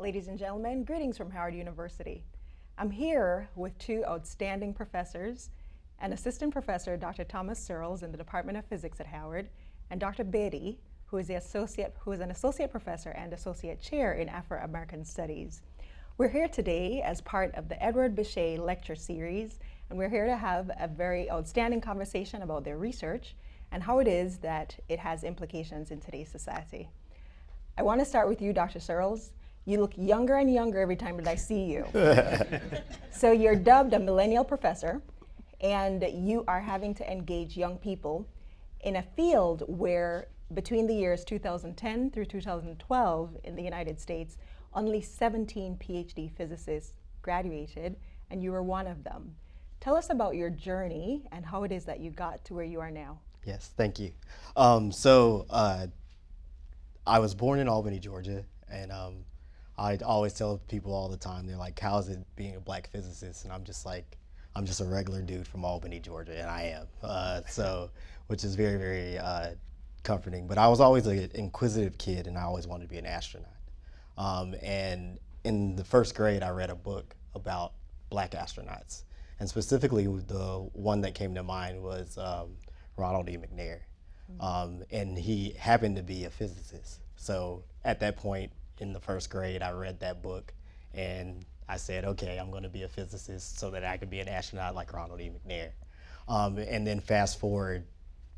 Ladies and gentlemen, greetings from Howard University. I'm here with two outstanding professors, an assistant professor, Dr. Thomas Searles in the Department of Physics at Howard, and Dr. Beatty, who is an associate professor and associate chair in Afro-American Studies. We're here today as part of the Edward BOUCHET lecture series, and we're here to have a very outstanding conversation about their research and how it is that it has implications in today's society. I want to start with you, Dr. Searles. You look younger and younger every time that I see you. So you're dubbed a millennial professor, and you are having to engage young people in a field where between the years 2010 through 2012 in the United States, only 17 PhD physicists graduated, and you were one of them. Tell us about your journey and how it is that you got to where you are now. Yes, thank you. I was born in Albany, Georgia, and I always tell people all the time, they're like, how's it being a black physicist? And I'm just like, I'm just a regular dude from Albany, Georgia, and I am. Which is very, very comforting. But I was always an inquisitive kid, and I always wanted to be an astronaut. And in the first grade, I read a book about black astronauts. And specifically, the one that came to mind was Ronald E. McNair. And he happened to be a physicist. So at that point in the first grade, I read that book, and I said, okay, I'm going to be a physicist so that I could be an astronaut like Ronald E. McNair. And then fast forward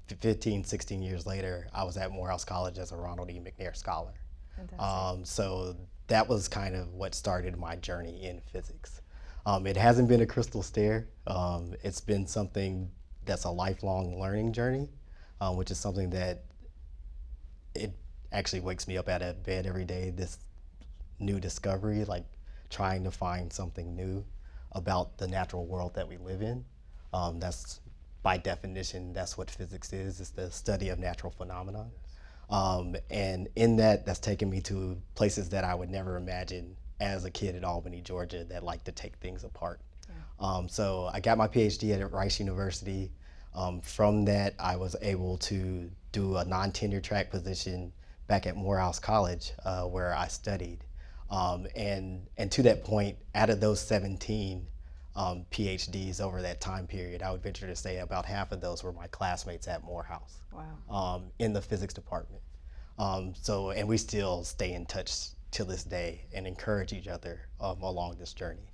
15, 16 years later, I was at Morehouse College as a Ronald E. McNair scholar. So that was kind of what started my journey in physics. It hasn't been a crystal stair. It's been something that's a lifelong learning journey, which is something that it actually wakes me up out of bed every day, this new discovery, like trying to find something new about the natural world that we live in. That's, by definition, that's what physics is. It's the study of natural phenomena. And in that's taken me to places that I would never imagine as a kid in Albany, Georgia, that like to take things apart. Yeah. So I got my PhD at Rice University. From that, I was able to do a non-tenure track position back at Morehouse College, where I studied. And to that point, out of those 17 PhDs over that time period, I would venture to say about half of those were my classmates at Morehouse. Wow. In the physics department. And we still stay in touch till this day and encourage each other along this journey.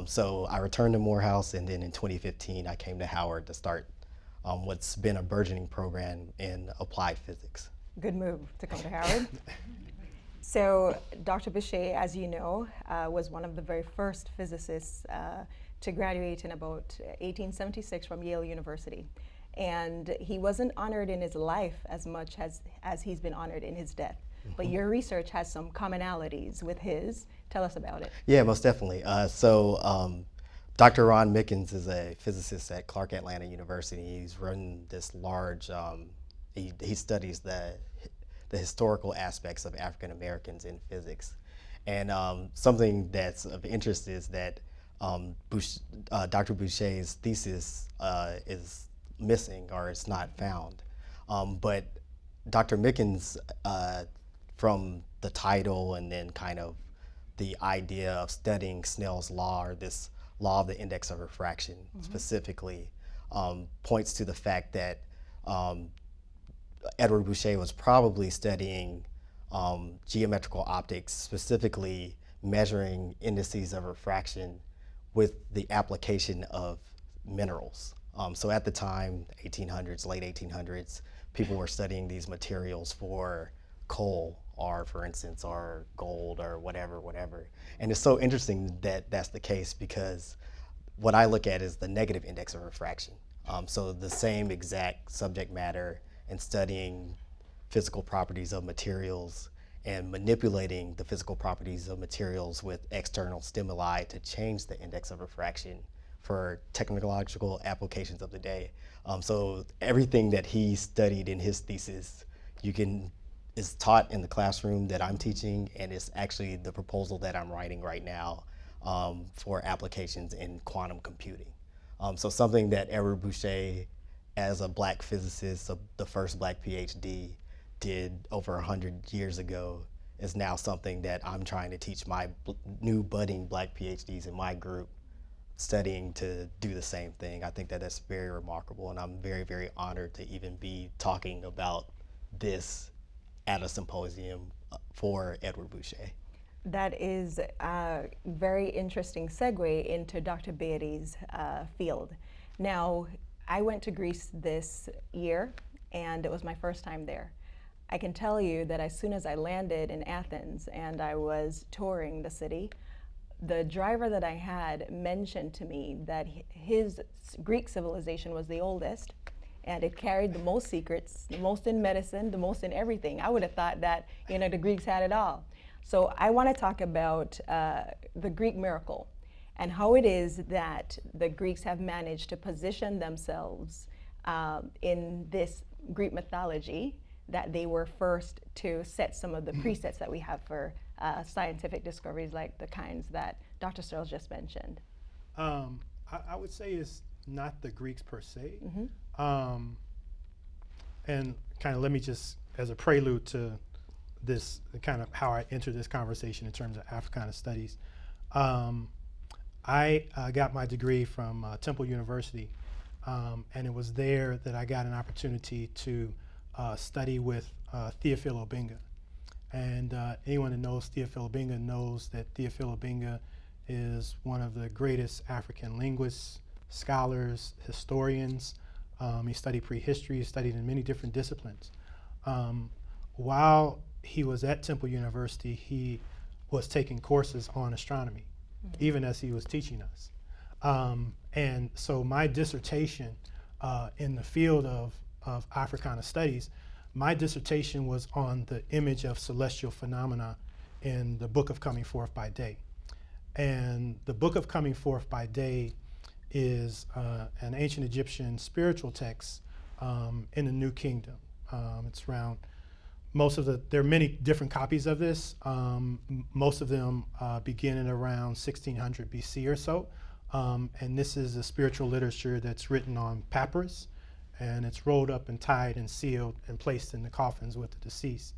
So I returned to Morehouse, and then in 2015, I came to Howard to start what's been a burgeoning program in applied physics. Good move to come to Howard. So Dr. BOUCHET, as you know, was one of the very first physicists to graduate in about 1876 from Yale University. And he wasn't honored in his life as much as he's been honored in his death. Mm-hmm. But your research has some commonalities with his. Tell us about it. Yeah, most definitely. Dr. Ron Mickens is a physicist at Clark Atlanta University. He's run this large, he studies the historical aspects of African Americans in physics. And something that's of interest is that Dr. BOUCHET's thesis is missing, or it's not found. But Dr. Mickens, from the title and then kind of the idea of studying Snell's law, or this law of the index of refraction, mm-hmm. specifically, points to the fact that Edward BOUCHET was probably studying geometrical optics, specifically measuring indices of refraction with the application of minerals. So at the time, 1800s, late 1800s, people were studying these materials for coal, or for instance, or gold, or whatever. And it's so interesting that that's the case, because what I look at is the negative index of refraction. So the same exact subject matter and studying physical properties of materials and manipulating the physical properties of materials with external stimuli to change the index of refraction for technological applications of the day. So everything that he studied in his thesis is taught in the classroom that I'm teaching, and it's actually the proposal that I'm writing right now for applications in quantum computing. So something that Edward BOUCHET, as a black physicist, the first black PhD, did over 100 years ago is now something that I'm trying to teach my new budding Black PhDs in my group, studying to do the same thing. I think that that's very remarkable, and I'm very, very honored to even be talking about this at a symposium for Edward Bouchet. That is a very interesting segue into Dr. Beatty's field. Now, I went to Greece this year, and it was my first time there. I can tell you that as soon as I landed in Athens and I was touring the city, the driver that I had mentioned to me that his Greek civilization was the oldest, and it carried the most secrets, the most in medicine, the most in everything. I would have thought that, you know, the Greeks had it all. So I want to talk about the Greek miracle and how it is that the Greeks have managed to position themselves in this Greek mythology, that they were first to set some of the presets that we have for scientific discoveries like the kinds that Dr. Searles just mentioned. I would say it's not the Greeks per se. And kind of let me just, as a prelude to this, kind of how I entered this conversation in terms of Africana studies. I got my degree from Temple University, and it was there that I got an opportunity to study with Theophile Obenga. And anyone that knows Theophile Obenga knows that Theophile Obenga is one of the greatest African linguists, scholars, historians. He studied prehistory, he studied in many different disciplines. While he was at Temple University, he was taking courses on astronomy, even as he was teaching us. And so my dissertation in the field of Africana studies, my dissertation was on the image of celestial phenomena in the Book of Coming Forth by Day. And the Book of Coming Forth by Day is an ancient Egyptian spiritual text in the New Kingdom. It's around, there are many different copies of this. Most of them begin at around 1600 BC or so. And this is a spiritual literature that's written on papyrus, and it's rolled up and tied and sealed and placed in the coffins with the deceased.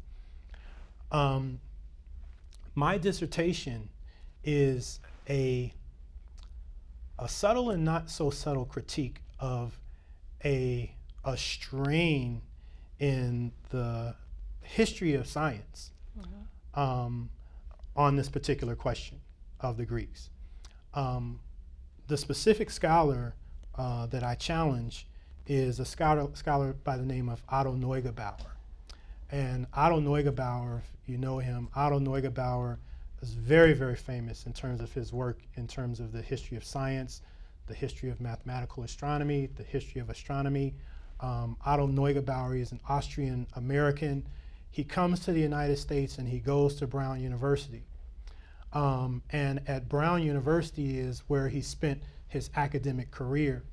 My dissertation is a subtle and not so subtle critique of a strain in the history of science on this particular question of the Greeks. The specific scholar that I challenge is a scholar by the name of Otto Neugebauer. And Otto Neugebauer, if you know him, Otto Neugebauer is very, very famous in terms of his work, in terms of the history of science, the history of mathematical astronomy, the history of astronomy. Otto Neugebauer is an Austrian American. He comes to the United States and he goes to Brown University. And at Brown University is where he spent his academic career.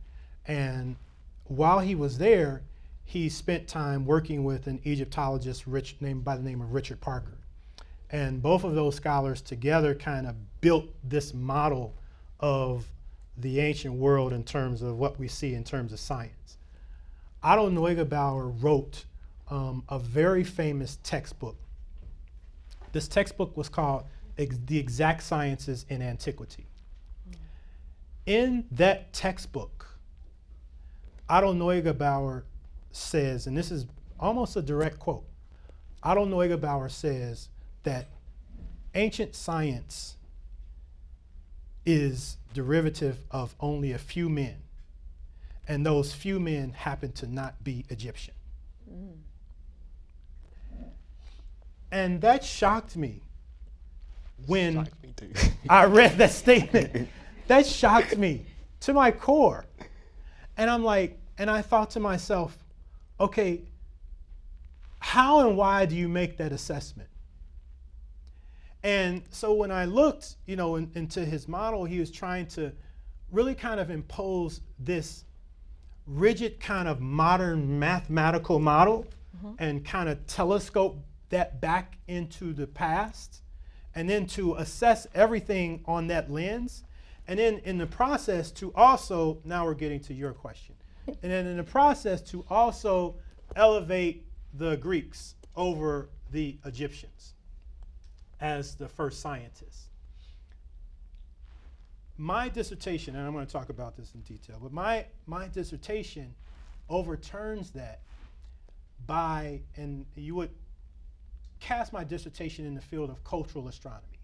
And while he was there, he spent time working with an Egyptologist by the name of Richard Parker. And both of those scholars together kind of built this model of the ancient world in terms of what we see in terms of science. Otto Neugebauer wrote a very famous textbook. This textbook was called The Exact Sciences in Antiquity. In that textbook, Otto Neugebauer says, and this is almost a direct quote, Otto Neugebauer says that ancient science is derivative of only a few men, and those few men happen to not be Egyptian. And that shocked me when I read that statement. That shocked me to my core. And I'm like, and I thought to myself, okay, how and why do you make that assessment? And so when I looked, into his model, he was trying to really kind of impose this rigid kind of modern mathematical model and kind of telescope that back into the past, and then to assess everything on that lens. And then in the process to also, now we're getting to your question, and then in the process to also elevate the Greeks over the Egyptians. as the first scientist. My dissertation, and I'm going to talk about this in detail, but my dissertation overturns that by, and you would cast my dissertation in the field of cultural astronomy.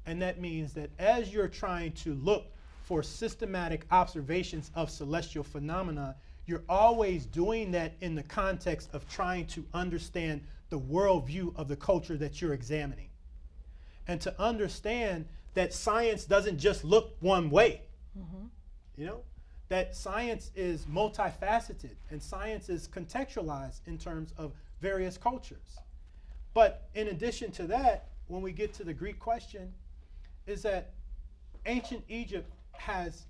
And that means that as you're trying to look for systematic observations of celestial phenomena, you're always doing that in the context of trying to understand the worldview of the culture that you're examining. And to understand that science doesn't just look one way, you know, that science is multifaceted and science is contextualized in terms of various cultures. But in addition to that, when we get to the Greek question, is that ancient Egypt has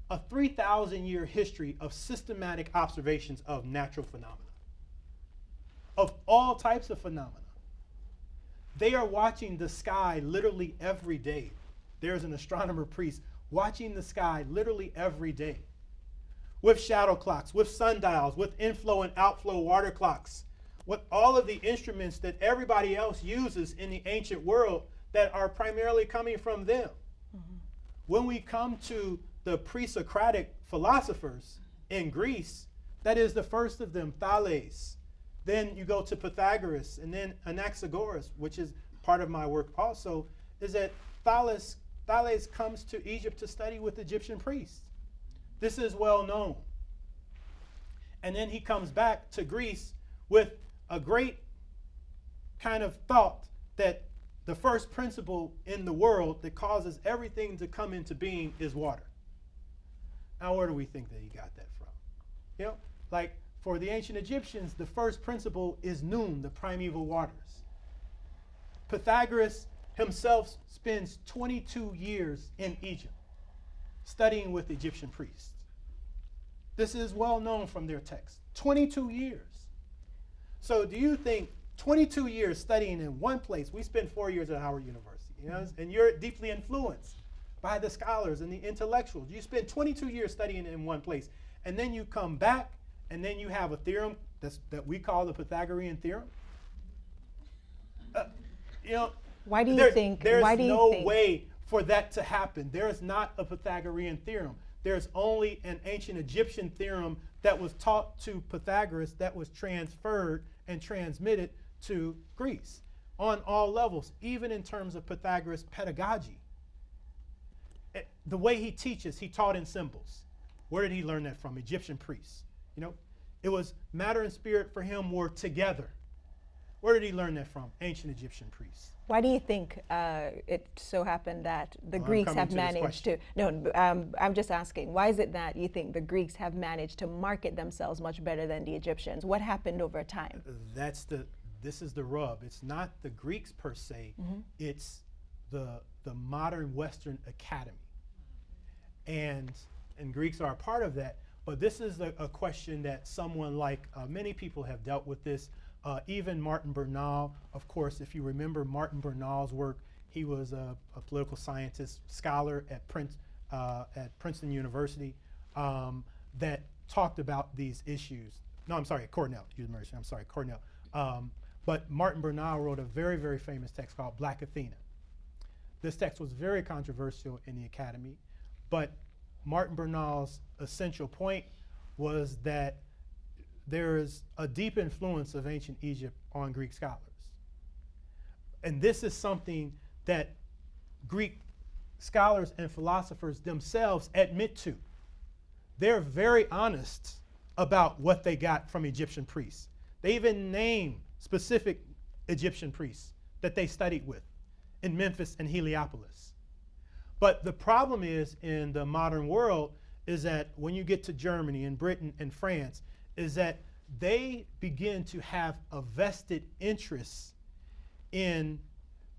a 3,000-year history of systematic observations of natural phenomena, of all types of phenomena. They are watching the sky literally every day. There's an astronomer priest watching the sky literally every day with shadow clocks, with sundials, with inflow and outflow water clocks, with all of the instruments that everybody else uses in the ancient world that are primarily coming from them. When we come to the pre-Socratic philosophers in Greece, that is the first of them, Thales. Then you go to Pythagoras, and then Anaxagoras, which is part of my work also, is that Thales comes to Egypt to study with Egyptian priests. This is well known. And then he comes back to Greece with a great kind of thought that the first principle in the world that causes everything to come into being is water. Now, where do we think that he got that from? You know, like for the ancient Egyptians, the first principle is Nun, the primeval waters. Pythagoras himself spends 22 years in Egypt studying with Egyptian priests. This is well known from their text. 22 years. So do you think 22 years studying in one place, we spent 4 years at Howard University, you know, and you're deeply influenced by the scholars and the intellectuals. You spend 22 years studying in one place, and then you come back, and then you have a theorem that we call the Pythagorean theorem. You know, why do you think? There's Why do you no think? way for that to happen. There is not a Pythagorean theorem. There's only an ancient Egyptian theorem that was taught to Pythagoras that was transferred and transmitted to Greece on all levels, even in terms of Pythagoras' pedagogy. The way he teaches, he taught in symbols. Where did he learn that from? Egyptian priests. You know, it was matter and spirit for him were together. Where did he learn that from? Ancient Egyptian priests. Why do you think it so happened that the Greeks have managed to? No, I'm just asking. Why is it that you think the Greeks have managed to market themselves much better than the Egyptians? What happened over time? This is the rub. It's not the Greeks per se. It's the modern Western academy, and Greeks are a part of that. But this is a question that someone like many people have dealt with this. Even Martin Bernal, of course, if you remember Martin Bernal's work, he was a political scientist, scholar at Princeton University that talked about these issues. No, I'm sorry, Cornell University. I'm sorry, Cornell. But Martin Bernal wrote a very, very famous text called Black Athena. This text was very controversial in the academy, but Martin Bernal's essential point was that there is a deep influence of ancient Egypt on Greek scholars. And this is something that Greek scholars and philosophers themselves admit to. They're very honest about what they got from Egyptian priests. They even name specific Egyptian priests that they studied with in Memphis and Heliopolis. But the problem is in the modern world is that when you get to Germany and Britain and France, is that they begin to have a vested interest in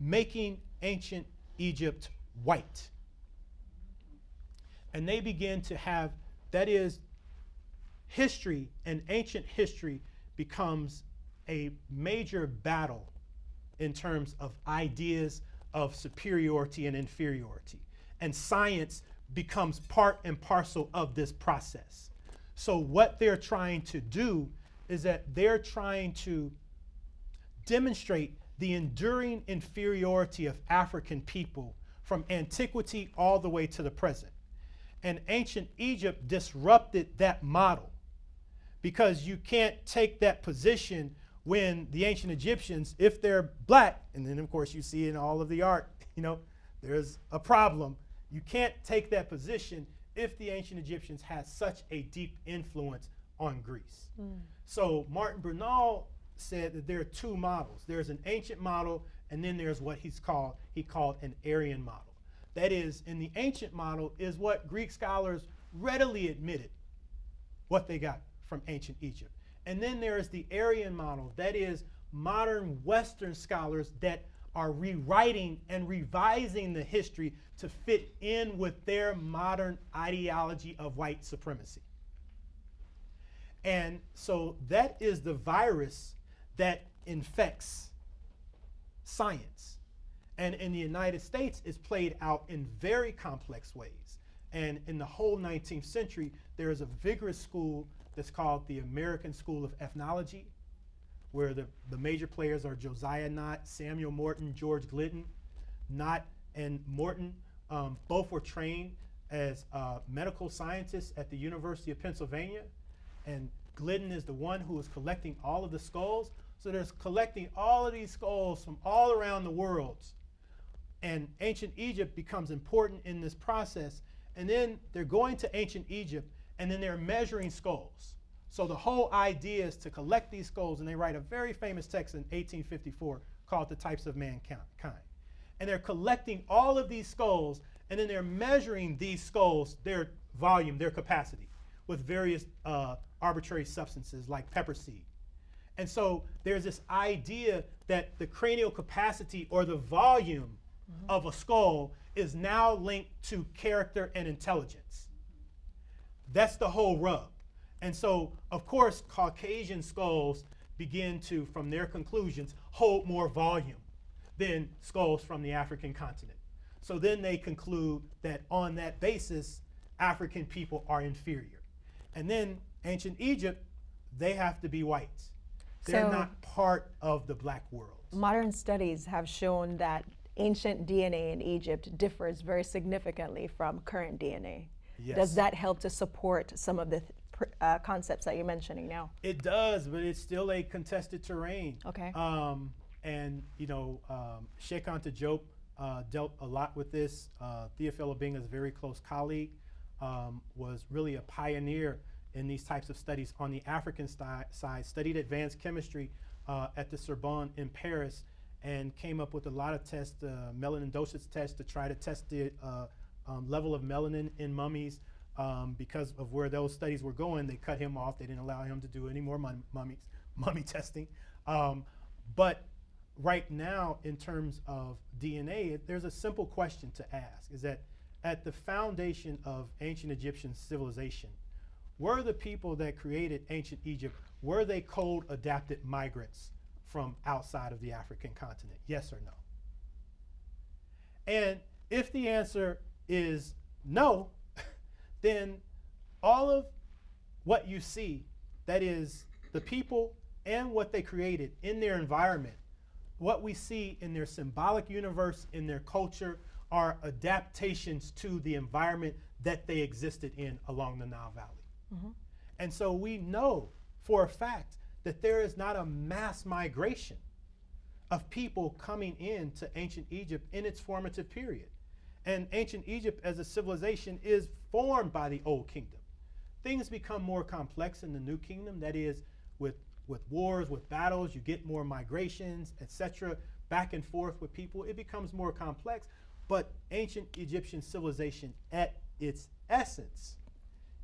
making ancient Egypt white. And they begin to have, that is, history and ancient history becomes a major battle in terms of ideas of superiority and inferiority. And science becomes part and parcel of this process. So what they're trying to do is that they're trying to demonstrate the enduring inferiority of African people from antiquity all the way to the present. And ancient Egypt disrupted that model, because you can't take that position when the ancient Egyptians, if they're black, and then of course you see in all of the art, you know, there's a problem. You can't take that position if the ancient Egyptians had such a deep influence on Greece. So Martin Bernal said that there are two models. There's an ancient model, and then there's what he called an Aryan model. That is, in the ancient model is what Greek scholars readily admitted what they got from ancient Egypt. And then there is the Aryan model, that is modern Western scholars that are rewriting and revising the history to fit in with their modern ideology of white supremacy. And so that is the virus that infects science. And in the United States, it's played out in very complex ways. And in the whole 19th century, there is a vigorous school that's called the American School of Ethnology, where the major players are Josiah Nott, Samuel Morton, George Glidden. Nott and Morton both were trained as medical scientists at the University of Pennsylvania. And Glidden is the one who is collecting all of the skulls. So there's collecting all of these skulls from all around the world. And ancient Egypt becomes important in this process. And then they're going to ancient Egypt, and then they're measuring skulls. So the whole idea is to collect these skulls, and they write a very famous text in 1854 called The Types of Mankind. And they're collecting all of these skulls, and then they're measuring these skulls, their volume, their capacity, with various arbitrary substances like pepper seed. And so there's this idea that the cranial capacity or the volume of a skull is now linked to character and intelligence. That's the whole rub. And so, of course, Caucasian skulls begin to, from their conclusions, hold more volume than skulls from the African continent. So then they conclude that on that basis, African people are inferior. And then ancient Egypt, they have to be whites. They're not part of the black world. Modern studies have shown that ancient DNA in Egypt differs very significantly from current DNA. Yes. Does that help to support some of the concepts that you're mentioning now? It does, but it's still a contested terrain. Okay. And you know, Sheikh Anta Diop dealt a lot with this. Theophilus Obenga's very close colleague, was really a pioneer in these types of studies on the African side, studied advanced chemistry at the Sorbonne in Paris, and came up with a lot of tests, melanin dosage tests, to try to test the level of melanin in mummies. Because of where those studies were going, they cut him off. They didn't allow him to do any more mummy testing. But right now, in terms of DNA, there's a simple question to ask, is that at the foundation of ancient Egyptian civilization, were the people that created ancient Egypt, were they cold adapted migrants from outside of the African continent? Yes or no? And if the answer is no, then all of what you see, that is the people and what they created in their environment, what we see in their symbolic universe, in their culture, are adaptations to the environment that they existed in along the Nile Valley. And so we know for a fact that there is not a mass migration of people coming into ancient Egypt in its formative period. And ancient Egypt as a civilization is formed by the Old Kingdom. Things become more complex in the New Kingdom, that is, with wars, with battles, you get more migrations, etc., back and forth with people. It becomes more complex, but ancient Egyptian civilization at its essence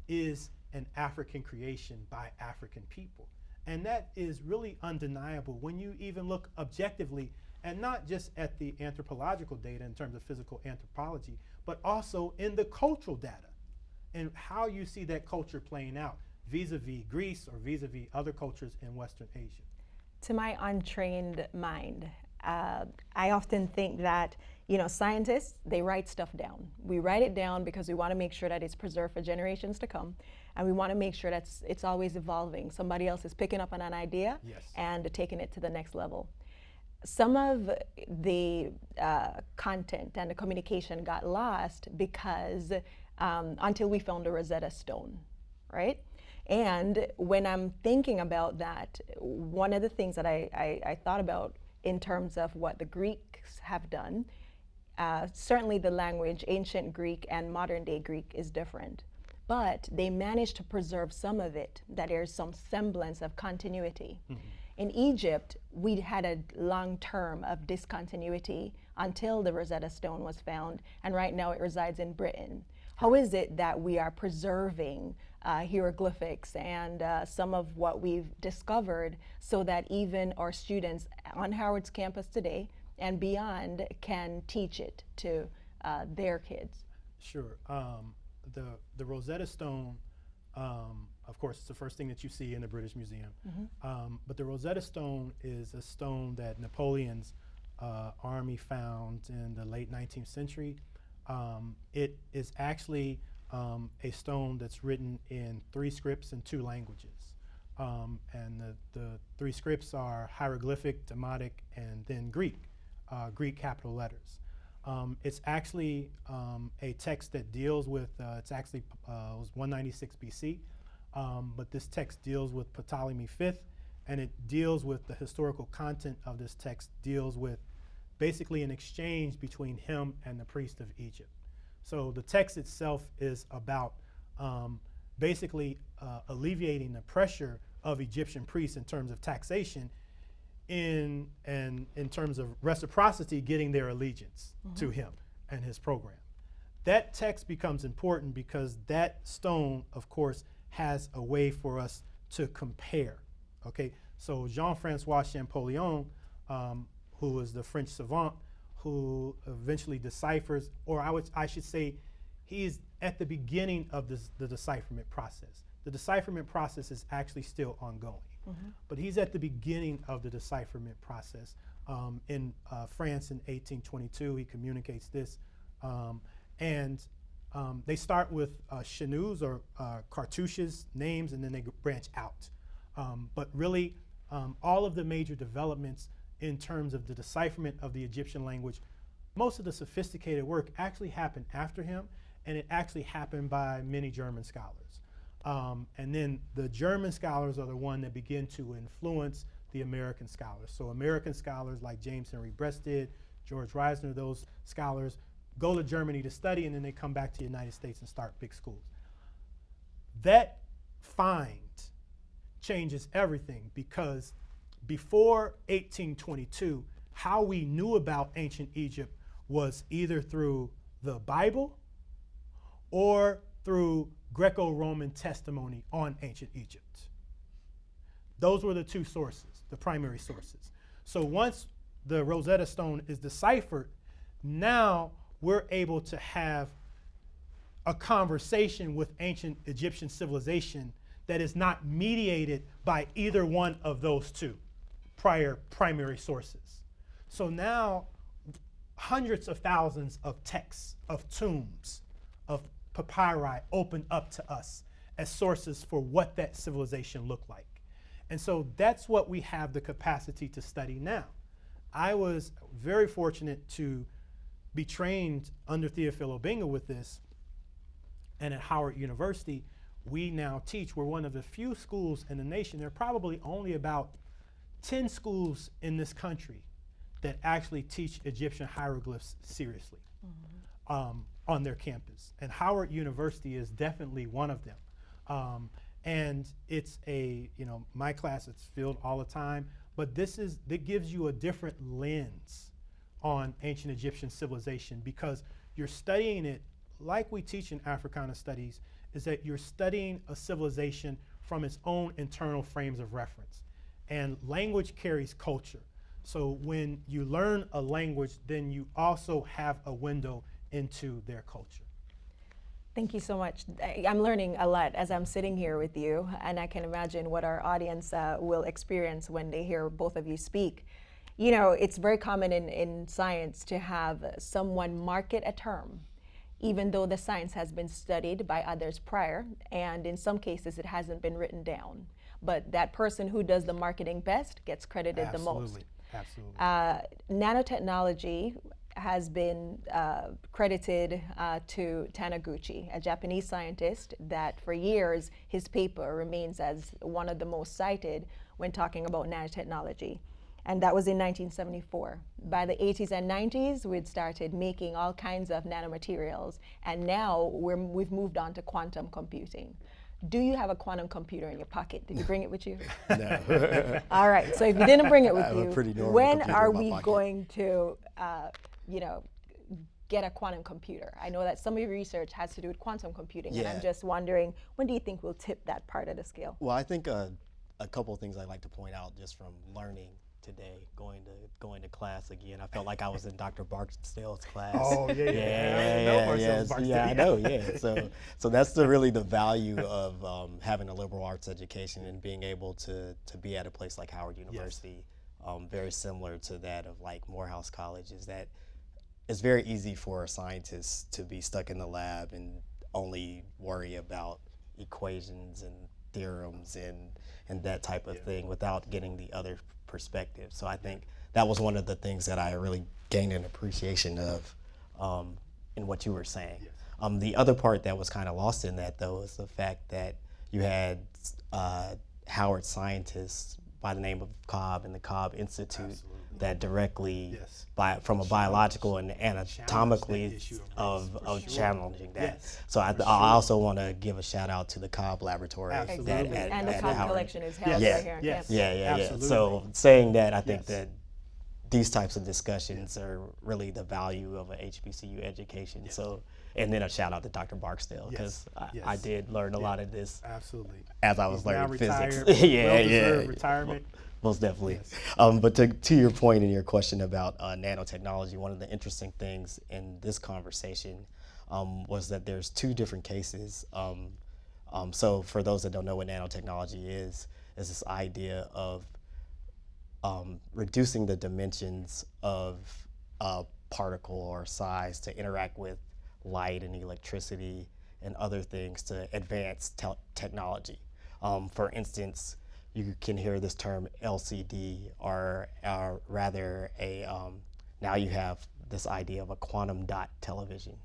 is an African creation by African people. And that is really undeniable when you even look objectively, and not just at the anthropological data in terms of physical anthropology, but also in the cultural data and how you see that culture playing out vis-a-vis Greece or vis-a-vis other cultures in Western Asia. To my untrained mind, I often think that, scientists, they write stuff down. We write it down because we want to make sure that it's preserved for generations to come, and we want to make sure that it's always evolving. Somebody else is picking up on an idea Yes. and taking it to the next level. some of the content and the communication got lost because until we found the Rosetta Stone, right? And when I'm thinking about that, one of the things that I thought about in terms of what the Greeks have done, certainly the language, ancient Greek and modern day Greek, is different. But they managed to preserve some of it, that there's some semblance of continuity. Mm-hmm. In Egypt, we had a long term of discontinuity until the Rosetta Stone was found, and right now it resides in Britain. How is it that we are preserving hieroglyphics and some of what we've discovered so that even our students on Howard's campus today and beyond can teach it to their kids? Sure. The Rosetta Stone, of course, it's the first thing that you see in the British Museum. Mm-hmm. But the Rosetta Stone is a stone that Napoleon's army found in the late 19th century. It is actually a stone that's written in 3 scripts in 2 languages. And the 3 scripts are hieroglyphic, Demotic, and then Greek, Greek capital letters. It's actually a text that deals with, it's actually was 196 BC, but this text deals with Ptolemy V, and it deals with the historical content of this text, deals with basically an exchange between him and the priest of Egypt. So the text itself is about basically alleviating the pressure of Egyptian priests in terms of taxation, in terms of reciprocity, getting their allegiance to him and his program. That text becomes important because that stone, of course, has a way for us to compare. Okay, so Jean-Francois Champollion, who was the French savant who eventually deciphers, or I should say, he's at the beginning of the decipherment process. The decipherment process is actually still ongoing. Mm-hmm. But he's at the beginning of the decipherment process. In France in 1822, he communicates this. They start with Chanus or cartouches, names, and then they branch out. But really, all of the major developments in terms of the decipherment of the Egyptian language, most of the sophisticated work actually happened after him, and it actually happened by many German scholars. And then the German scholars are the one that begin to influence the American scholars. So American scholars like James Henry Breasted, George Reisner, those scholars go to Germany to study, and then they come back to the United States and start big schools. That find changes everything, because before 1822, how we knew about ancient Egypt was either through the Bible or through Greco-Roman testimony on ancient Egypt. Those were the 2 sources, the primary sources. So once the Rosetta Stone is deciphered, now we're able to have a conversation with ancient Egyptian civilization that is not mediated by either one of those 2 prior primary sources. So now hundreds of thousands of texts, of tombs, of papyri open up to us as sources for what that civilization looked like. And so that's what we have the capacity to study now. I was very fortunate to be trained under Theophilo Obenga with this, and at Howard University, we now teach. We're one of the few schools in the nation. There are probably only about 10 schools in this country that actually teach Egyptian hieroglyphs seriously on their campus. And Howard University is definitely one of them. And it's my class is filled all the time, but that gives you a different lens on ancient Egyptian civilization, because you're studying it like we teach in Africana studies, is that you're studying a civilization from its own internal frames of reference. And language carries culture. So when you learn a language, then you also have a window into their culture. Thank you so much. I'm learning a lot as I'm sitting here with you, and I can imagine what our audience will experience when they hear both of you speak. You know, it's very common in science to have someone market a term, even though the science has been studied by others prior, and in some cases it hasn't been written down. But that person who does the marketing best gets credited the most. Absolutely. Nanotechnology has been credited to Taniguchi, a Japanese scientist that for years his paper remains as one of the most cited when talking about nanotechnology. And that was in 1974. By the 80s and 90s, we'd started making all kinds of nanomaterials, and now we've moved on to quantum computing. Do you have a quantum computer in your pocket? Did you bring it with you? No. All right, so if you didn't bring it with I have a you, pretty normal when computer are in my we pocket. going to, you know, get a quantum computer? I know that some of your research has to do with quantum computing, and I'm Yeah. just wondering, when do you think we'll tip that part of the scale? Well, I think a couple of things I'd like to point out just from learning today, going to class again. I felt like I was in Dr. Barksdale's class. Oh, yeah. I know Marcel's Barksdale. Yeah, I know, yeah. So that's really the value of having a liberal arts education and being able to be at a place like Howard University, very similar to that of like Morehouse College, is that it's very easy for a scientist to be stuck in the lab and only worry about equations and theorems and that type of thing without getting the other perspective. So I think that was one of the things that I really gained an appreciation of in what you were saying. Yes. The other part that was kind of lost in that, though, is the fact that you had Howard scientists by the name of Cobb and the Cobb Institute that directly, from a biological and anatomically of challenging that. Yes, so I also want to give a shout out to the Cobb Laboratory. Absolutely. And the Cobb Howard. collection is held Yeah. right here. Yes. Yeah. Absolutely. So saying that, I think that these types of discussions are really the value of an HBCU education. So, and then a shout out to Dr. Barksdale, because I did learn a lot of this Absolutely. as I was He's learning now physics. retired, Yeah. retirement. Most definitely. But to your point and your question about nanotechnology, one of the interesting things in this conversation was that there's two different cases. So for those that don't know what nanotechnology is this idea of reducing the dimensions of a particle or size to interact with light and electricity and other things to advance technology. For instance, you can hear this term LCD, or rather now you have this idea of a quantum dot television.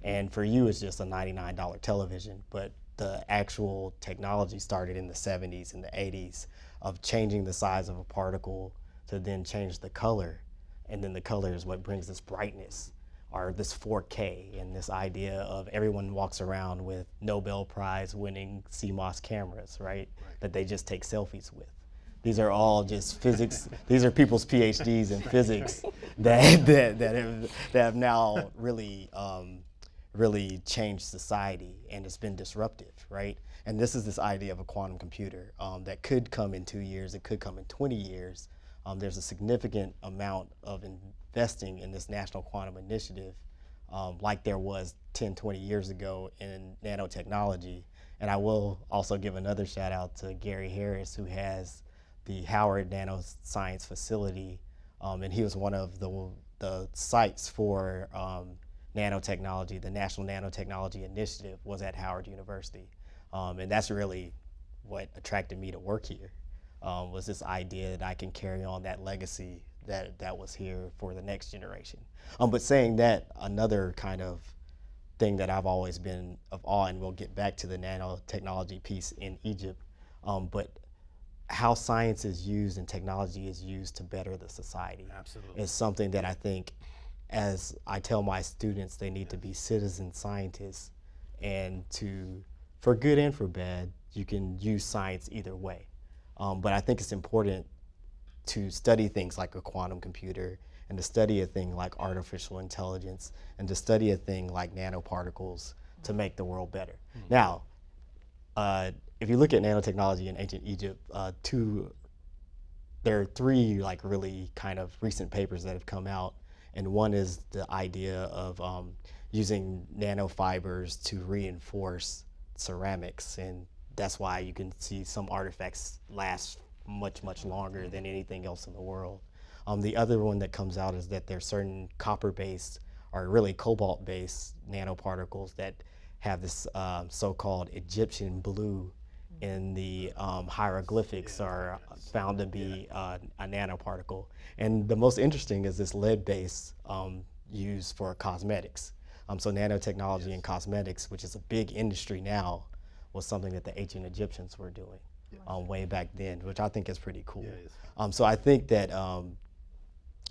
And for you, it's just a $99 television, but the actual technology started in the 70s and the 80s of changing the size of a particle to then change the color. And then the color is what brings this brightness, or this 4K, and this idea of everyone walks around with Nobel Prize winning CMOS cameras, right? That they just take selfies with. These are all just physics. These are people's PhDs in physics that have now really changed society, and it's been disruptive, right? And this is this idea of a quantum computer that could come in 2 years, it could come in 20 years. There's a significant amount of investing in this National Quantum Initiative like there was 10, 20 years ago in nanotechnology. And I will also give another shout out to Gary Harris, who has the Howard Nanoscience Facility, and he was one of the sites for nanotechnology. The National Nanotechnology Initiative was at Howard University, and that's really what attracted me to work here, was this idea that I can carry on that legacy that was here for the next generation. But saying that, another kind of thing that I've always been of awe, and we'll get back to the nanotechnology piece in Egypt, but how science is used and technology is used to better the society. Absolutely. Is something that I think, as I tell my students, they need to be citizen scientists, and for good and for bad, you can use science either way. But I think it's important to study things like a quantum computer, and to study a thing like artificial intelligence, and to study a thing like nanoparticles to make the world better. Now, if you look at nanotechnology in ancient Egypt, there are three like really kind of recent papers that have come out, and one is the idea of using nanofibers to reinforce ceramics, and that's why you can see some artifacts last much, much longer than anything else in the world. The other one that comes out is that there's certain copper-based, or really cobalt-based nanoparticles that have this so-called Egyptian blue in the hieroglyphics are found to be a nanoparticle. And the most interesting is this lead base used for cosmetics. So nanotechnology and cosmetics, which is a big industry now, was something that the ancient Egyptians were doing way back then, which I think is pretty cool. So I think that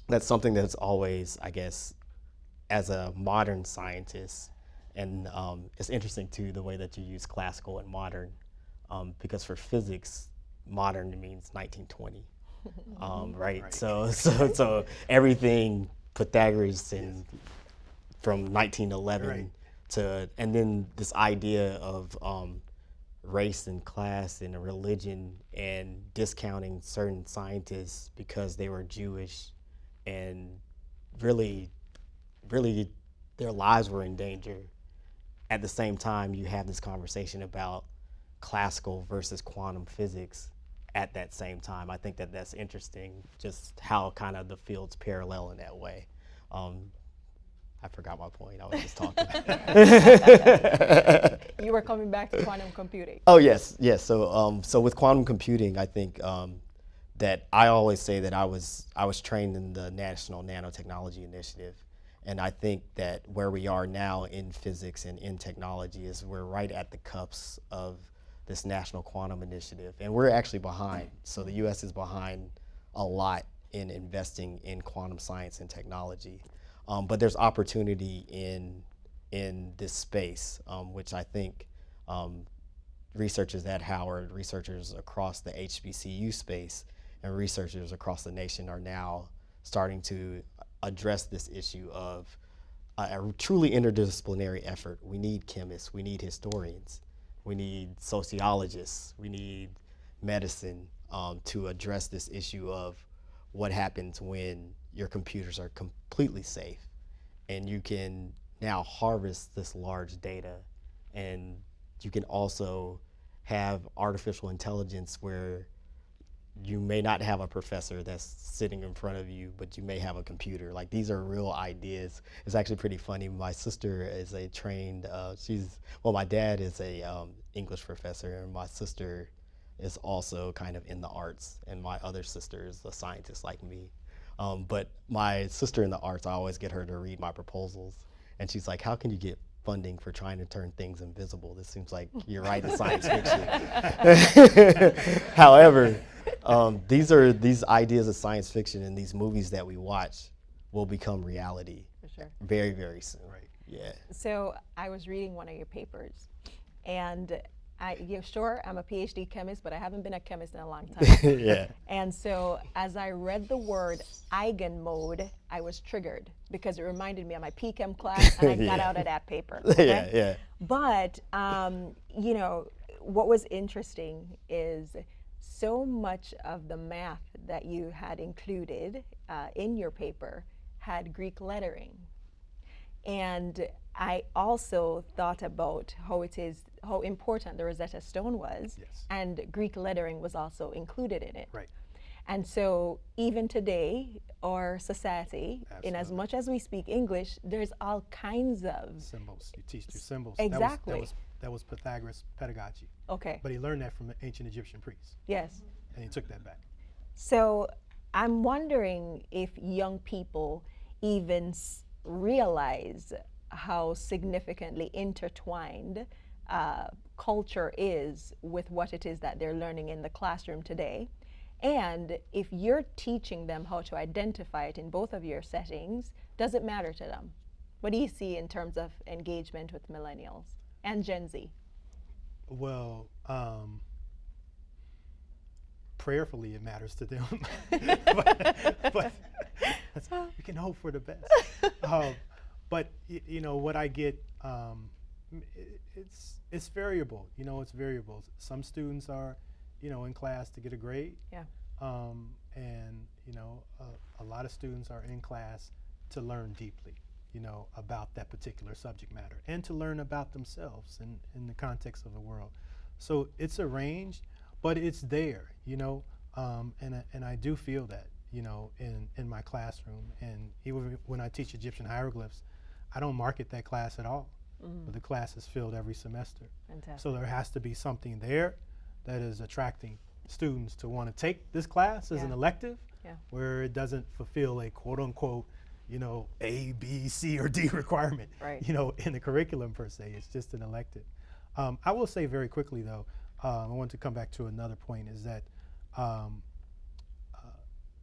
that's something that's always, I guess, as a modern scientist, and it's interesting too the way that you use classical and modern, because for physics, modern means 1920, right? So everything Pythagoras and from 1911 to, and then this idea of race and class and religion and discounting certain scientists because they were Jewish, and really their lives were in danger. At the same time, you have this conversation about classical versus quantum physics at that same time. I think that that's interesting, just how kind of the fields parallel in that way. I forgot my point. I was just talking. You were coming back to quantum computing. Oh yes. So with quantum computing, I think that I always say that I was trained in the National Nanotechnology Initiative, and I think that where we are now in physics and in technology is we're right at the cusp of this National Quantum Initiative, and we're actually behind. So the U.S. is behind a lot in investing in quantum science and technology. But there's opportunity in this space, which I think researchers at Howard, researchers across the HBCU space, and researchers across the nation are now starting to address this issue of a truly interdisciplinary effort. We need chemists, we need historians, we need sociologists, we need medicine to address this issue of what happens when your computers are completely safe and you can now harvest this large data, and you can also have artificial intelligence where you may not have a professor that's sitting in front of you, but you may have a computer. Like, these are real ideas. It's actually pretty funny. My sister is a trained, my dad is a English professor, and my sister is also kind of in the arts, and my other sister is a scientist like me. But my sister in the arts, I always get her to read my proposals, and she's like, how can you get funding for trying to turn things invisible? This seems like you're writing science fiction. However, these ideas of science fiction and these movies that we watch will become reality very, very soon. Right. Yeah. So I was reading one of your papers, and I'm a PhD chemist, but I haven't been a chemist in a long time. Yeah. And so as I read the word eigenmode, I was triggered because it reminded me of my PChem class, and I got out of that paper. Okay? Yeah. But what was interesting is so much of the math that you had included in your paper had Greek lettering. And I also thought about how important the Rosetta Stone was, and Greek lettering was also included in it. Right. And so even today, our society, in as much as we speak English, there's all kinds of symbols. You teach through symbols. Exactly. That was Pythagoras' pedagogy. Okay. But he learned that from an ancient Egyptian priest. Yes. And he took that back. So I'm wondering if young people even realize how significantly intertwined culture is with what it is that they're learning in the classroom today. And if you're teaching them how to identify it in both of your settings, does it matter to them? What do you see in terms of engagement with millennials and Gen Z? Well, prayerfully it matters to them, but we can hope for the best. But what I get, it's variable. It's variable. Some students are, in class to get a grade. Yeah. And a lot of students are in class to learn deeply, about that particular subject matter, and to learn about themselves in the context of the world. So it's a range, but it's there, and I do feel that, in my classroom. And even when I teach Egyptian hieroglyphs, I don't market that class at all. But the class is filled every semester. Fantastic. So there has to be something there that is attracting students to want to take this class as an elective, where it doesn't fulfill a quote unquote, you know, A, B, C, or D requirement, you know, in the curriculum per se. It's just an elective. I will say very quickly though, I want to come back to another point, is that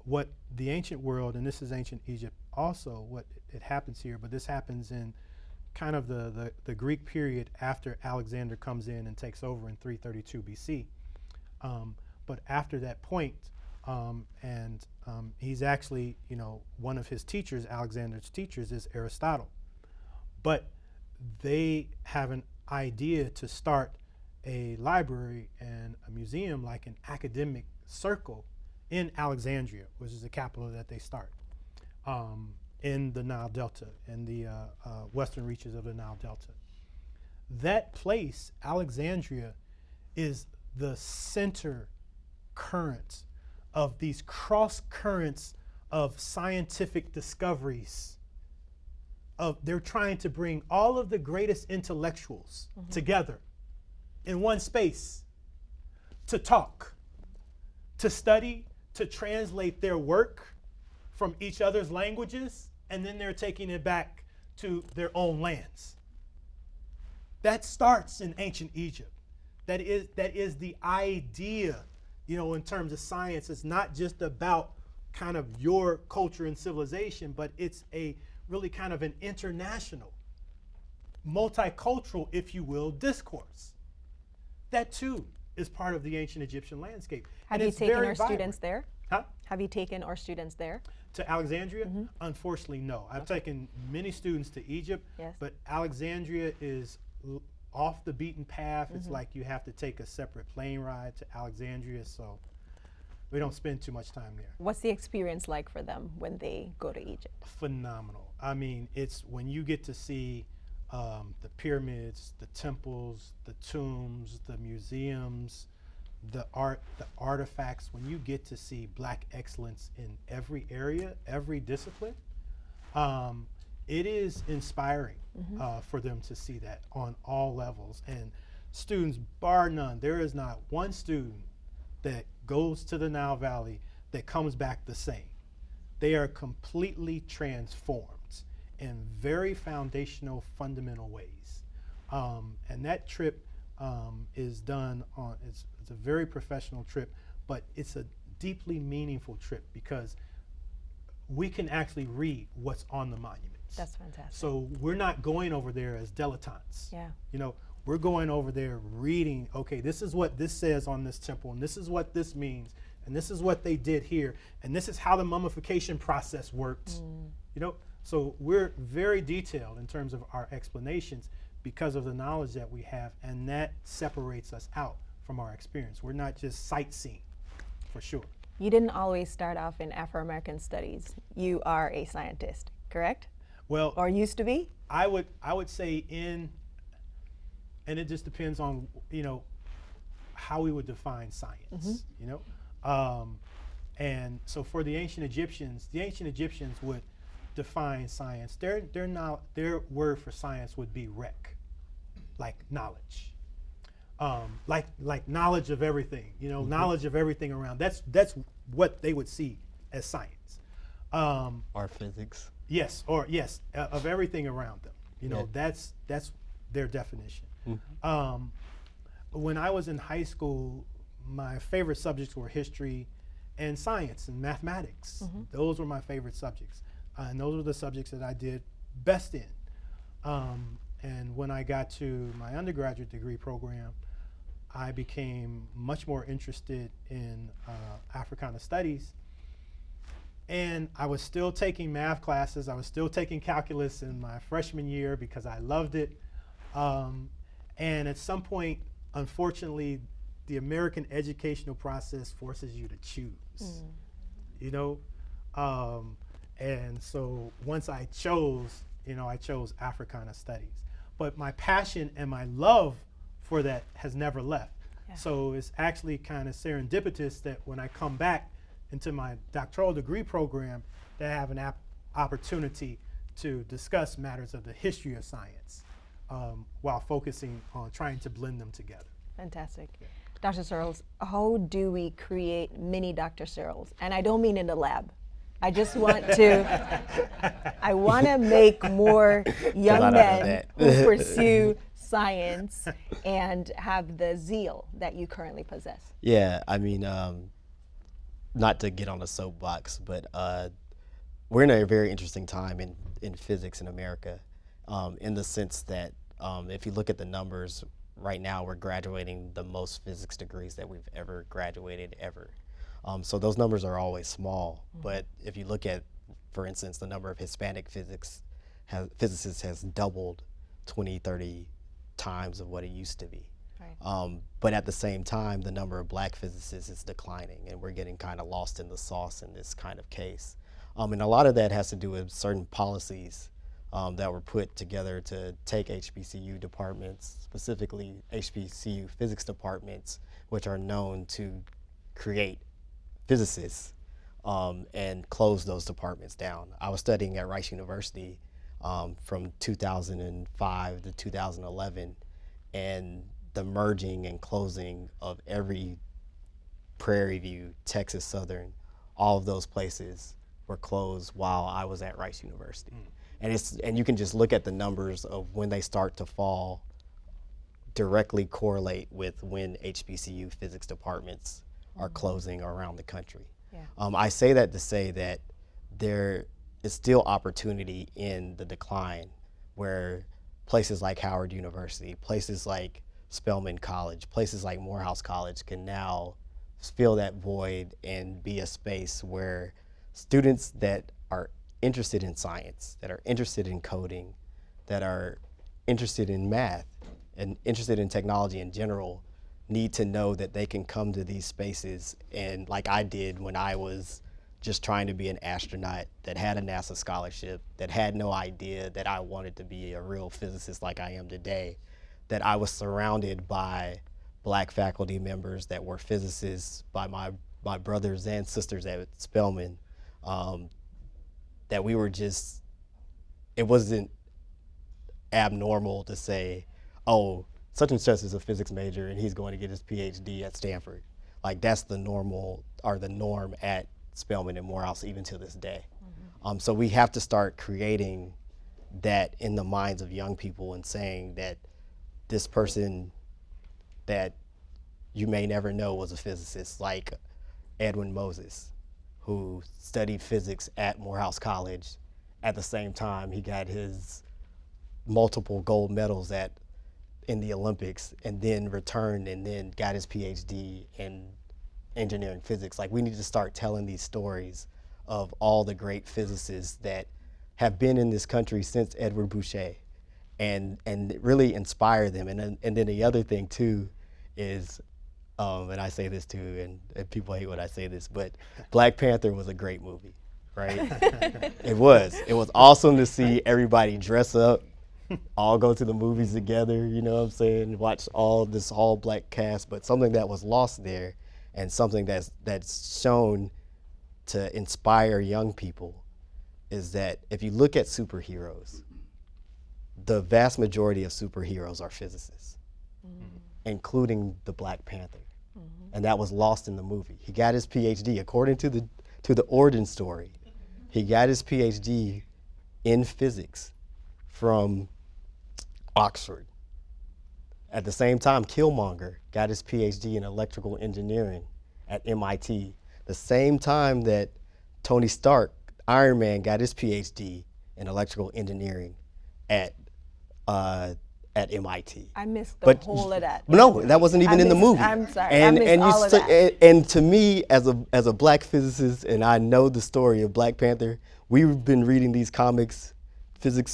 what the ancient world, and this is ancient Egypt also, what it happens here, but this happens in kind of the Greek period after Alexander comes in and takes over in 332 BC. But after that point, he's actually, you know, one of his teachers, Alexander's teachers, is Aristotle. But they have an idea to start a library and a museum, like an academic circle, in Alexandria, which is the capital that they start, in the Nile Delta, in the western reaches of the Nile Delta. That place, Alexandria, is the center current of these cross currents of scientific discoveries. They're trying to bring all of the greatest intellectuals together in one space to talk, to study, to translate their work from each other's languages, and then they're taking it back to their own lands. That starts in ancient Egypt. That is the idea, you know, in terms of science. It's not just about kind of your culture and civilization, but it's a really kind of an international, multicultural, if you will, discourse. That too is part of the ancient Egyptian landscape. Have you taken our students there? Huh? Have you taken our students there? To Alexandria? Unfortunately, no. I've taken many students to Egypt, but Alexandria is off the beaten path. It's like you have to take a separate plane ride to Alexandria, so we don't spend too much time there. What's the experience like for them when they go to Egypt? Phenomenal. I mean, it's when you get to see the pyramids, the temples, the tombs, the museums, the art, the artifacts, when you get to see Black excellence in every area, every discipline, it is inspiring for them to see that on all levels. And students, bar none, there is not one student that goes to the Nile Valley that comes back the same. They are completely transformed in very foundational, fundamental ways. And that trip is done on, it's a very professional trip, but it's a deeply meaningful trip because we can actually read what's on the monuments. That's fantastic. So we're not going over there as dilettantes. Yeah. You know, we're going over there reading, okay, this is what this says on this temple, and this is what this means, and this is what they did here, and this is how the mummification process worked. You know, so we're very detailed in terms of our explanations because of the knowledge that we have, and that separates us out from our experience. We're not just sightseeing, for sure. You didn't always start off in Afro-American studies. You are a scientist, correct? Well, or used to be? I would say in, and it just depends on, you know, how we would define science, you know? And so for the ancient Egyptians would define science. Their word for science would be rek, like knowledge. Like knowledge of everything, you know, knowledge of everything around. That's what they would see as science. Or physics. Yes, of everything around them. You know, that's their definition. When I was in high school, my favorite subjects were history and science and mathematics. Those were my favorite subjects. And those were the subjects that I did best in. And when I got to my undergraduate degree program, I became much more interested in Africana studies. And I was still taking math classes. I was still taking calculus in my freshman year because I loved it. And at some point, unfortunately, the American educational process forces you to choose, you know? And so once I chose, you know, I chose Africana studies. But my passion and my love for that has never left. So it's actually kind of serendipitous that when I come back into my doctoral degree program, that I have an opportunity to discuss matters of the history of science while focusing on trying to blend them together. Fantastic. Dr. Searles, how do we create mini Dr. Searles? And I don't mean in the lab. I just want I want to make more young men who pursue science and have the zeal that you currently possess. Yeah, I mean, not to get on a soapbox, but we're in a very interesting time in physics in America, in the sense that if you look at the numbers, right now we're graduating the most physics degrees that we've ever graduated ever. So those numbers are always small, but if you look at, for instance, the number of Hispanic physicists has doubled 20, 30 times of what it used to be. Right. But at the same time, the number of black physicists is declining, and we're getting kind of lost in the sauce in this kind of case. And a lot of that has to do with certain policies that were put together to take HBCU departments, specifically HBCU physics departments, which are known to create physicists, and close those departments down. I was studying at Rice University from 2005 to 2011, and the merging and closing of every Prairie View, Texas Southern, all of those places were closed while I was at Rice University. And you can just look at the numbers of when they start to fall, directly correlate with when HBCU physics departments are closing around the country. Yeah. I say that to say that there is still opportunity in the decline, where places like Howard University, places like Spelman College, places like Morehouse College can now fill that void and be a space where students that are interested in science, that are interested in coding, that are interested in math and interested in technology in general, need to know that they can come to these spaces, and like I did when I was just trying to be an astronaut, that had a NASA scholarship, that had no idea that I wanted to be a real physicist like I am today, that I was surrounded by black faculty members that were physicists, by my brothers and sisters at Spelman, that we were just, it wasn't abnormal to say, oh, such and such is a physics major and he's going to get his PhD at Stanford. Like, that's the normal, or the norm at Spelman and Morehouse even to this day. So we have to start creating that in the minds of young people and saying that this person that you may never know was a physicist, like Edwin Moses, who studied physics at Morehouse College. At the same time, he got his multiple gold medals in the Olympics, and then returned and then got his PhD in engineering physics. Like, we need to start telling these stories of all the great physicists that have been in this country since Edward BOUCHET, and really inspire them. And then the other thing too is, and I say this too, and people hate when I say this, but Black Panther was a great movie, right? It was awesome to see everybody dress up, all go to the movies together, you know what I'm saying, watch all this all-black cast. But something that was lost there, and something that's shown to inspire young people, is that if you look at superheroes, the vast majority of superheroes are physicists, including the Black Panther. And that was lost in the movie. He got his PhD, according to the origin story, he got his PhD in physics from Oxford. At the same time, Killmonger got his PhD in electrical engineering at MIT. The same time that Tony Stark, Iron Man, got his PhD in electrical engineering at MIT. I missed the whole of that. No, that wasn't even in the movie. I'm sorry, I missed all of that. And to me, as a black physicist, and I know the story of Black Panther, we've been reading these comics.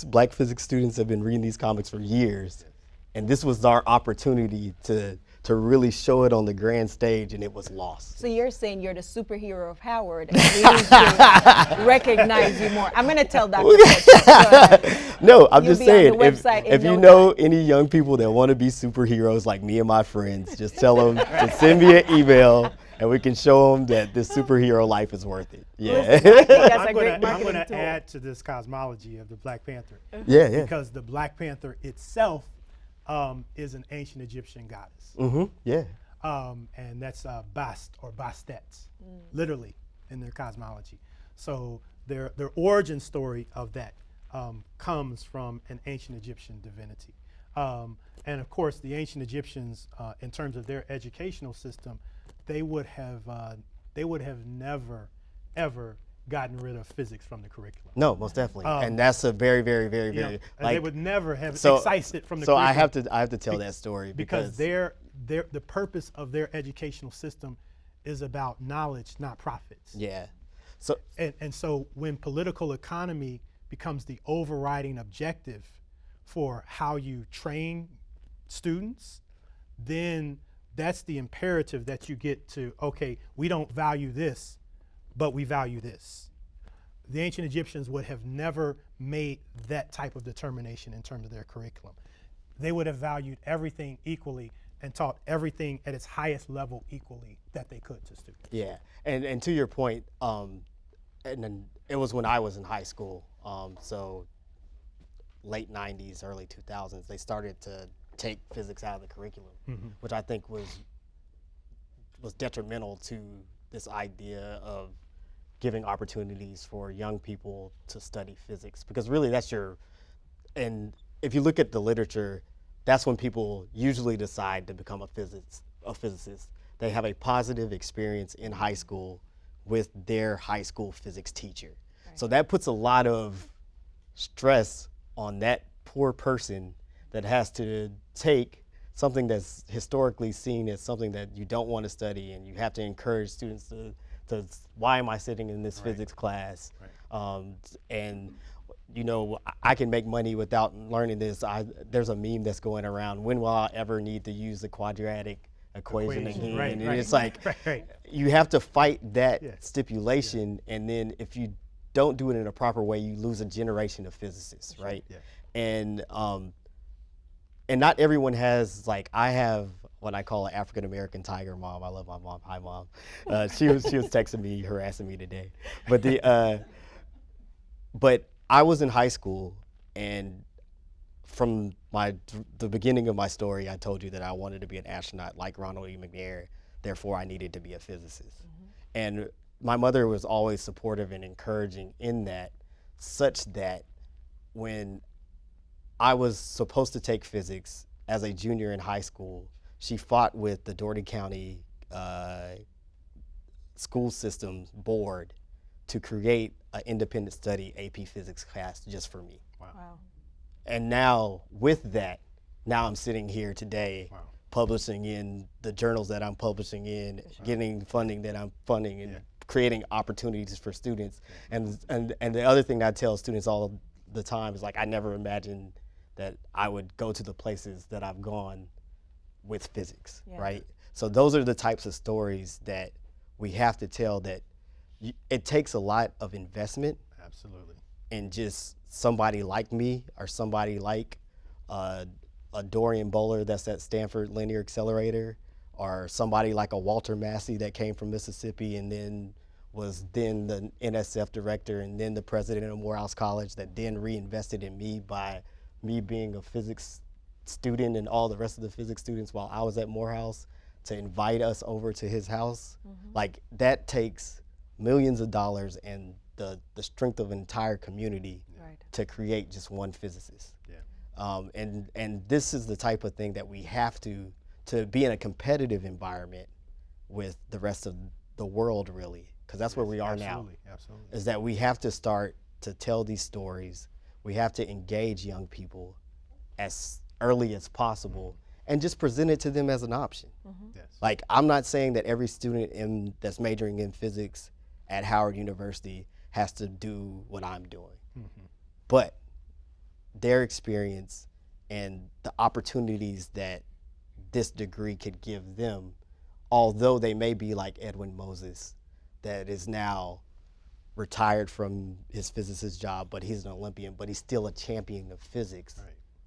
Black physics students have been reading these comics for years, and this was our opportunity to really show it on the grand stage, and it was lost. So you're saying you're the superhero of Howard, and we need to recognize you more. I'm going to tell Dr. Fitch. No, I'm just saying, if you know any young people that want to be superheroes like me and my friends, just tell them to send me an email, and we can show them that this superhero life is worth it. Yeah. I'm going to add to this cosmology of the Black Panther. Yeah. Because the Black Panther itself is an ancient Egyptian goddess. Yeah. and that's bast or bastets, literally in their cosmology. So their origin story of that comes from an ancient Egyptian divinity. And of course, the ancient Egyptians, in terms of their educational system, they would have never, ever gotten rid of physics from the curriculum. No, most definitely. And that's a very, very, very, You know, very, and they would never have excised it from the so curriculum. I have to tell that story because the purpose of their educational system is about knowledge, not profits. yeah. So And so when political economy becomes the overriding objective for how you train students, then that's the imperative that you get to, okay, we don't value this, but we value this. The ancient Egyptians would have never made that type of determination in terms of their curriculum. They would have valued everything equally and taught everything at its highest level equally that they could to students. yeah, and to your point, and then it was when I was in high school, so late 90s, early 2000s, they started to take physics out of the curriculum, which I think was detrimental to this idea of giving opportunities for young people to study physics, because really that's and if you look at the literature, that's when people usually decide to become a physicist. They have a positive experience in high school with their high school physics teacher. Right. So that puts a lot of stress on that poor person that has to take something that's historically seen as something that you don't want to study, and you have to encourage students to why am I sitting in this physics class? Right. And you know, I can make money without learning this. There's a meme that's going around, when will I ever need to use the quadratic equation again? Right, and right. it's like, you have to fight that stipulation, and then if you don't do it in a proper way, you lose a generation of physicists, right? Yeah. And not everyone has, like, I have what I call an African American tiger mom. I love my mom. Hi, Mom. She was texting me, harassing me today. But but I was in high school, and from the beginning of my story, I told you that I wanted to be an astronaut like Ronald E. McNair. Therefore, I needed to be a physicist. And my mother was always supportive and encouraging in that, such that when I was supposed to take physics as a junior in high school, she fought with the Dougherty County school system board to create an independent study AP physics class just for me. Wow. And now with that, now I'm sitting here today publishing in the journals that I'm publishing in, getting funding that I'm funding, and creating opportunities for students. And the other thing I tell students all the time is, like, I never imagined that I would go to the places that I've gone with physics, right? So those are the types of stories that we have to tell, that it takes a lot of investment. Absolutely. And just somebody like me, or somebody like a Dorian Bowler that's at Stanford Linear Accelerator, or somebody like a Walter Massey that came from Mississippi and then was then the NSF director and then the president of Morehouse College, that then reinvested in me by me being a physics student and all the rest of the physics students while I was at Morehouse, to invite us over to his house. Like, that takes millions of dollars and the strength of an entire community to create just one physicist. And this is the type of thing that we have to be in a competitive environment with the rest of the world, really, because that's where we are now. Absolutely. Is that we have to start to tell these stories. We have to engage young people as early as possible and just present it to them as an option. Like, I'm not saying that every student that's majoring in physics at Howard University has to do what I'm doing. But their experience and the opportunities that this degree could give them, although they may be like Edwin Moses, that is now retired from his physicist job, but he's an Olympian, but he's still a champion of physics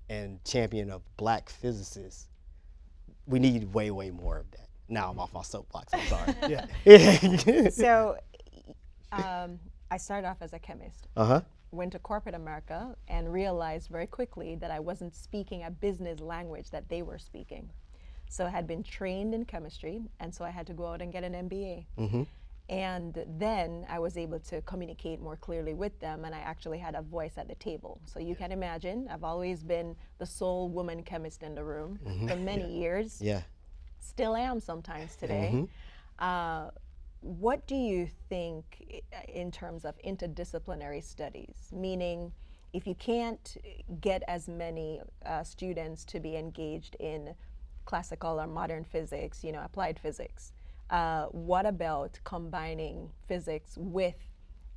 and champion of black physicists. We need way, way more of that. Now I'm off my soapbox, I'm sorry. So I started off as a chemist. Went to corporate America and realized very quickly that I wasn't speaking a business language that they were speaking. So I had been trained in chemistry, and so I had to go out and get an MBA. And then I was able to communicate more clearly with them, and I actually had a voice at the table. So you can imagine, I've always been the sole woman chemist in the room for many years. Yeah. Still am sometimes today. What do you think in terms of interdisciplinary studies? Meaning, if you can't get as many students to be engaged in classical or modern physics, you know, applied physics, what about combining physics with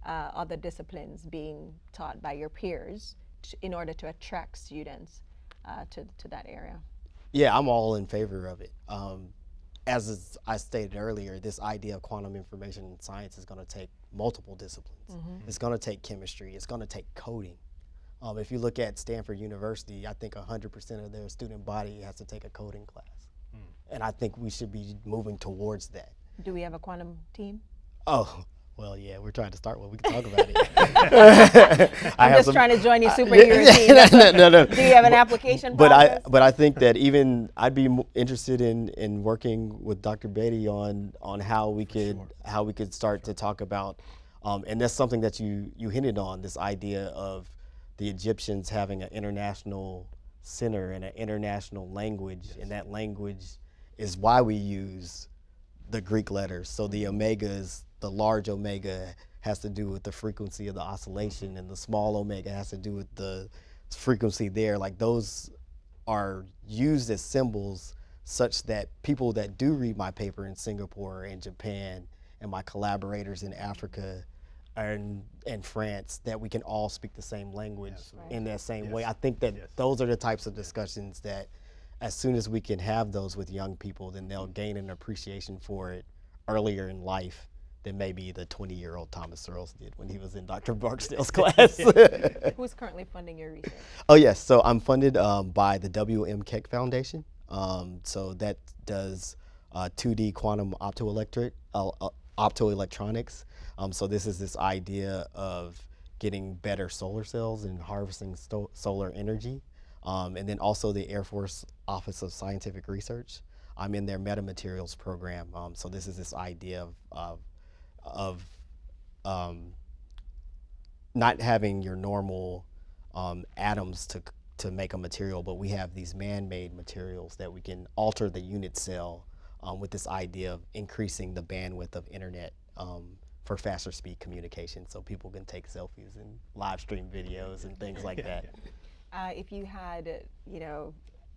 other disciplines being taught by your peers in order to attract students to that area? Yeah, I'm all in favor of it. As I stated earlier, this idea of quantum information science is going to take multiple disciplines. It's going to take chemistry. It's going to take coding. If you look at Stanford University, I think 100% of their student body has to take a coding class. And I think we should be moving towards that. Do we have a quantum team? Oh, well, yeah, we're trying to start one. We can talk about it. I'm just trying to join your superhero team. No. Do you have an application process? But I think that even I'd be interested in working with Dr. Beatty on how we could start to talk about, and that's something that you hinted on, this idea of the Egyptians having an international center and an international language, and that language is why we use the Greek letters. So the omegas, the large omega has to do with the frequency of the oscillation, and the small omega has to do with the frequency there. Like, those are used as symbols such that people that do read my paper in Singapore and Japan and my collaborators in Africa and France, that we can all speak the same language in that same way. I think that those are the types of discussions that as soon as we can have those with young people, then they'll gain an appreciation for it earlier in life than maybe the 20-year-old Thomas Searles did when he was in Dr. Barksdale's class. Who's currently funding your research? Oh, yes. So I'm funded by the WMKEC Foundation. So that does 2D quantum optoelectronics. So this is this idea of getting better solar cells and harvesting solar energy. And then also the Air Force Office of Scientific Research. I'm in their metamaterials program. So this is this idea of not having your normal atoms to make a material, but we have these man-made materials that we can alter the unit cell with this idea of increasing the bandwidth of internet for faster speed communication, so people can take selfies and live stream videos and things like that. If you had,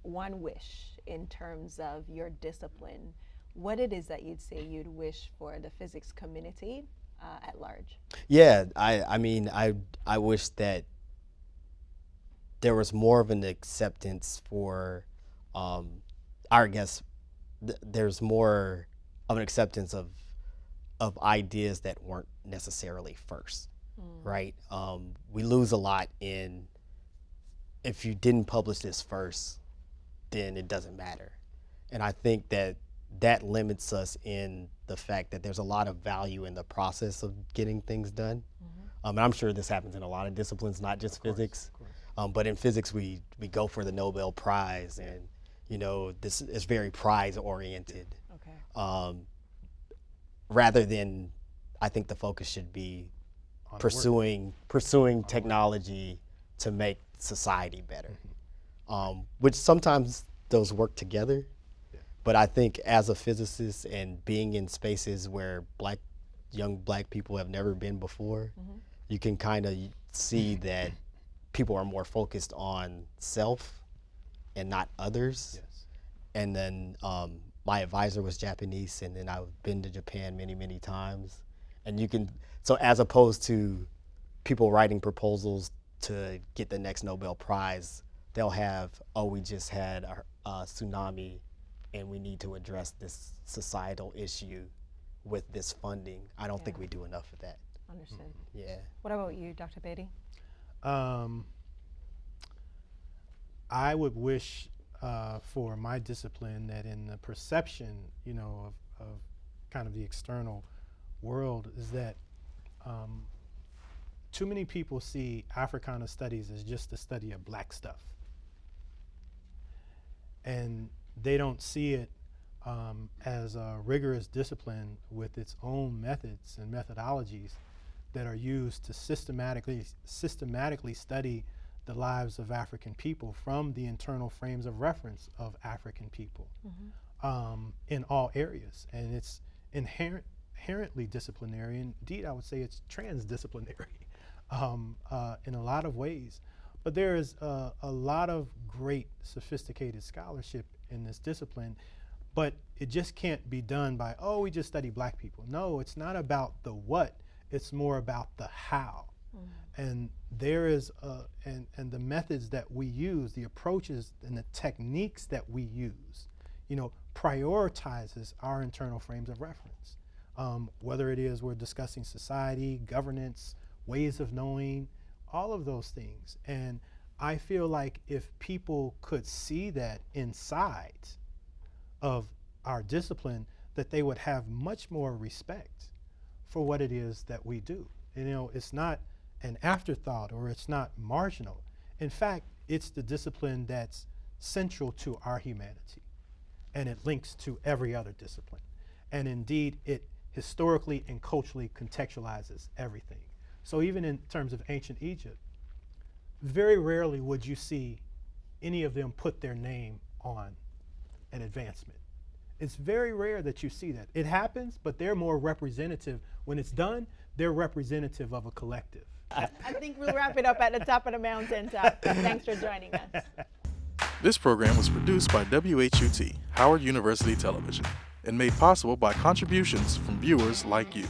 one wish in terms of your discipline, what it is that you'd say you'd wish for the physics community at large? Yeah, I wish that there was more of an acceptance for, there's more of an acceptance of ideas that weren't necessarily first, right? We lose a lot in, if you didn't publish this first, then it doesn't matter. And I think that limits us in the fact that there's a lot of value in the process of getting things done. And I'm sure this happens in a lot of disciplines, not just physics. But in physics, we go for the Nobel Prize, and this is very prize oriented. Okay. Rather than, I think the focus should be pursuing technology to make society better, which sometimes those work together. But I think as a physicist and being in spaces where young black people have never been before, you can kind of see that people are more focused on self and not others. And then my advisor was Japanese, and then I've been to Japan many, many times. And so as opposed to people writing proposals to get the next Nobel Prize, they'll have, we just had a tsunami and we need to address this societal issue with this funding. I don't think we do enough of that. Understood. Yeah. What about you, Dr. Beatty? I would wish for my discipline that in the perception, of kind of the external world, is that too many people see Africana studies as just the study of black stuff. And they don't see it as a rigorous discipline with its own methods and methodologies that are used to systematically study the lives of African people from the internal frames of reference of African people in all areas. And it's inherently disciplinary. Indeed, I would say it's transdisciplinary in a lot of ways. But there is a lot of great sophisticated scholarship in this discipline, but it just can't be done by, oh, we just study black people. No, it's not about the what, it's more about the how. And there is, and the methods that we use, the approaches and the techniques that we use, you know, prioritizes our internal frames of reference. Whether it is we're discussing society, governance, ways of knowing, all of those things. And I feel like if people could see that inside of our discipline, that they would have much more respect for what it is that we do. And, you know, it's not an afterthought or it's not marginal. In fact, it's the discipline that's central to our humanity, and it links to every other discipline. And indeed, it historically and culturally contextualizes everything. So even in terms of ancient Egypt, very rarely would you see any of them put their name on an advancement. It's very rare that you see that. It happens, but they're more representative. When it's done, they're representative of a collective. I think we'll wrap it up at the top of the mountaintop. Thanks for joining us. This program was produced by WHUT, Howard University Television, and made possible by contributions from viewers like you.